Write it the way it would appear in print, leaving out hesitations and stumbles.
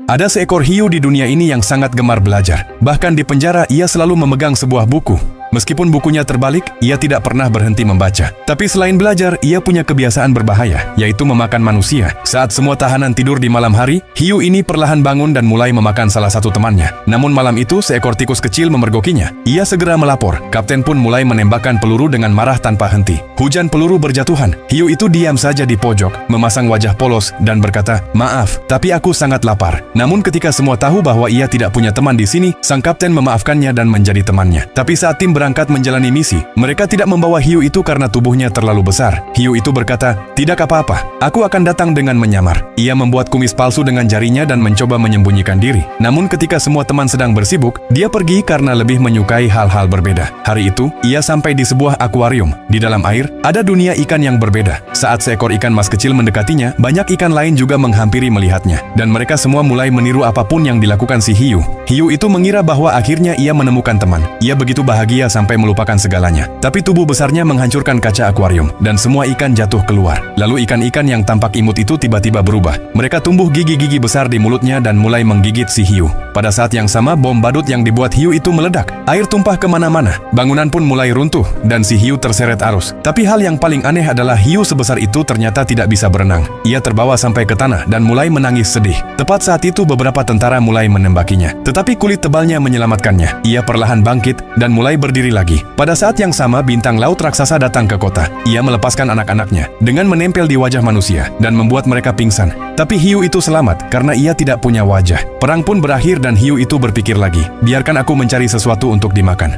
Ada seekor hiu di dunia ini yang sangat gemar belajar. Bahkan di penjara ia selalu memegang sebuah buku. Meskipun bukunya terbalik, ia tidak pernah berhenti membaca. Tapi selain belajar, ia punya kebiasaan berbahaya, yaitu memakan manusia. Saat semua tahanan tidur di malam hari, hiu ini perlahan bangun dan mulai memakan salah satu temannya. Namun malam itu, seekor tikus kecil memergokinya. Ia segera melapor. Kapten pun mulai menembakkan peluru dengan marah tanpa henti. Hujan peluru berjatuhan. Hiu itu diam saja di pojok, memasang wajah polos, dan berkata, "Maaf, tapi aku sangat lapar." Namun ketika semua tahu bahwa ia tidak punya teman di sini, sang kapten memaafkannya dan menjadi temannya. Tapi saat tim berangkat menjalani misi, mereka tidak membawa hiu itu karena tubuhnya terlalu besar. Hiu itu berkata, "Tidak apa-apa, aku akan datang dengan menyamar." Ia membuat kumis palsu dengan jarinya dan mencoba menyembunyikan diri. Namun ketika semua teman sedang bersibuk, dia pergi karena lebih menyukai hal-hal berbeda. Hari itu, ia sampai di sebuah akuarium. Di dalam air, ada dunia ikan yang berbeda. Saat seekor ikan mas kecil mendekatinya, banyak ikan lain juga menghampiri melihatnya. Dan mereka semua mulai meniru apapun yang dilakukan si hiu. Hiu itu mengira bahwa akhirnya ia menemukan teman. Ia begitu bahagia sampai melupakan segalanya. Tapi tubuh besarnya menghancurkan kaca akuarium, dan semua ikan jatuh keluar. Lalu ikan-ikan yang tampak imut itu tiba-tiba berubah. Mereka tumbuh gigi-gigi besar di mulutnya dan mulai menggigit si hiu. Pada saat yang sama, bom badut yang dibuat hiu itu meledak. Air tumpah kemana-mana. Bangunan pun mulai runtuh, dan si hiu terseret arus. Tapi hal yang paling aneh adalah hiu sebesar itu ternyata tidak bisa berenang. Ia terbawa sampai ke tanah dan mulai menangis sedih. Tepat saat itu beberapa tentara mulai menembakinya. Tetapi kulit tebalnya menyelamatkannya. Ia perlahan bangkit dan mulai berdiri lagi. Pada saat yang sama, bintang laut raksasa datang ke kota. Ia melepaskan anak-anaknya dengan menempel di wajah manusia dan membuat mereka pingsan. Tapi hiu itu selamat karena ia tidak punya wajah. Perang pun berakhir dan hiu itu berpikir lagi, "Biarkan aku mencari sesuatu untuk dimakan."